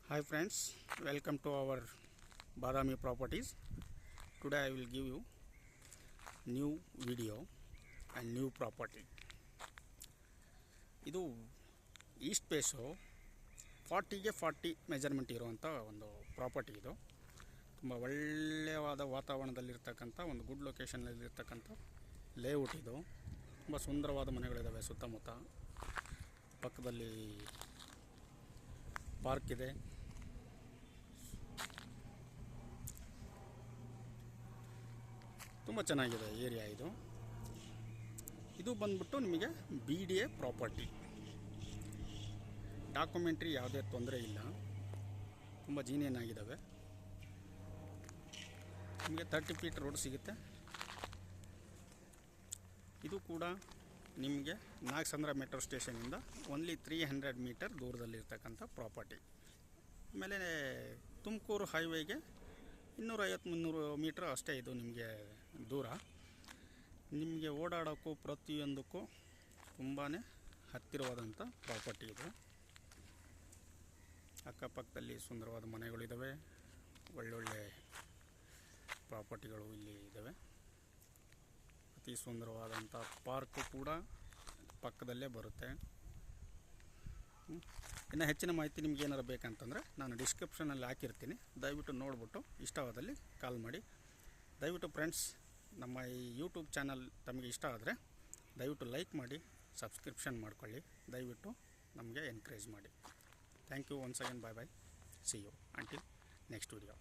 Hi friends, welcome to our Badami properties. Today I will give you new video and new property. ಇದು East face 40ಗೆ 40 measurement ಇರುವಂಥ ಒಂದು property. ಇದು ತುಂಬ ಒಳ್ಳೆಯವಾದ ವಾತಾವರಣದಲ್ಲಿರ್ತಕ್ಕಂಥ ಒಂದು good ಲೊಕೇಶನ್ನಲ್ಲಿರ್ತಕ್ಕಂಥ layout. ಇದು ತುಂಬ ಸುಂದರವಾದ ಮನೆಗಳಿದ್ದಾವೆ. ಸುತ್ತಮುತ್ತ ಪಕ್ಕದಲ್ಲಿ ಪಾರ್ಕ್ ಇದೆ. ತುಂಬ ಚೆನ್ನಾಗಿದೆ ಏರಿಯಾ. ಇದು ಬಂದ್ಬಿಟ್ಟು ನಿಮಗೆ BDA ಪ್ರಾಪರ್ಟಿ. ಡಾಕ್ಯುಮೆಂಟ್ರಿ ಯಾವುದೇ ತೊಂದರೆ ಇಲ್ಲ, ತುಂಬ ಜೀನಿಯನ್ ಆಗಿದ್ದಾವೆ. ನಿಮಗೆ 30 ಫೀಟ್ ರೋಡ್ ಸಿಗುತ್ತೆ. ಇದು ಕೂಡ ನಿಮಗೆ ನಾಗಸಂದ್ರ ಮೆಟ್ರೋ ಸ್ಟೇಷನಿಂದ ಓನ್ಲಿ 300 ಮೀಟರ್ ದೂರದಲ್ಲಿರ್ತಕ್ಕಂಥ ಪ್ರಾಪರ್ಟಿ. ಆಮೇಲೆ ತುಮಕೂರು ಹೈವೇಗೆ 250-300 ಮೀಟ್ರ್ ಅಷ್ಟೇ ಇದು ನಿಮಗೆ ದೂರ. ನಿಮಗೆ ಓಡಾಡೋಕ್ಕೂ ಪ್ರತಿಯೊಂದಕ್ಕೂ ತುಂಬಾ ಹತ್ತಿರವಾದಂಥ ಪ್ರಾಪರ್ಟಿ ಇದು. ಅಕ್ಕಪಕ್ಕದಲ್ಲಿ ಸುಂದರವಾದ ಮನೆಗಳಿದ್ದಾವೆ, ಒಳ್ಳೊಳ್ಳೆ ಪ್ರಾಪರ್ಟಿಗಳು ಇಲ್ಲಿ ಇದ್ದಾವೆ. ಅತಿ ಸುಂದರವಾದಂಥ ಪಾರ್ಕು ಕೂಡ ಪಕ್ಕದಲ್ಲೇ ಬರುತ್ತೆ. ಇನ್ನು ಹೆಚ್ಚಿನ ಮಾಹಿತಿ ನಿಮ್ಗೆ ಏನಾರು ಬೇಕಂತಂದರೆ ನಾನು ಡಿಸ್ಕ್ರಿಪ್ಷನಲ್ಲಿ ಹಾಕಿರ್ತೀನಿ. ದಯವಿಟ್ಟು ನೋಡಿಬಿಟ್ಟು ಇಷ್ಟವಾದಲ್ಲಿ ಕಾಲ್ ಮಾಡಿ. ದಯವಿಟ್ಟು ಫ್ರೆಂಡ್ಸ್, ನಮ್ಮ ಈ ಯೂಟ್ಯೂಬ್ ಚಾನಲ್ ತಮಗೆ ಇಷ್ಟ ಆದರೆ ದಯವಿಟ್ಟು ಲೈಕ್ ಮಾಡಿ, ಸಬ್ಸ್ಕ್ರಿಪ್ಷನ್ ಮಾಡ್ಕೊಳ್ಳಿ. ದಯವಿಟ್ಟು ನಮಗೆ ಎನ್ಕರೇಜ್ ಮಾಡಿ. Thank you once again. Bye bye. See you until next video.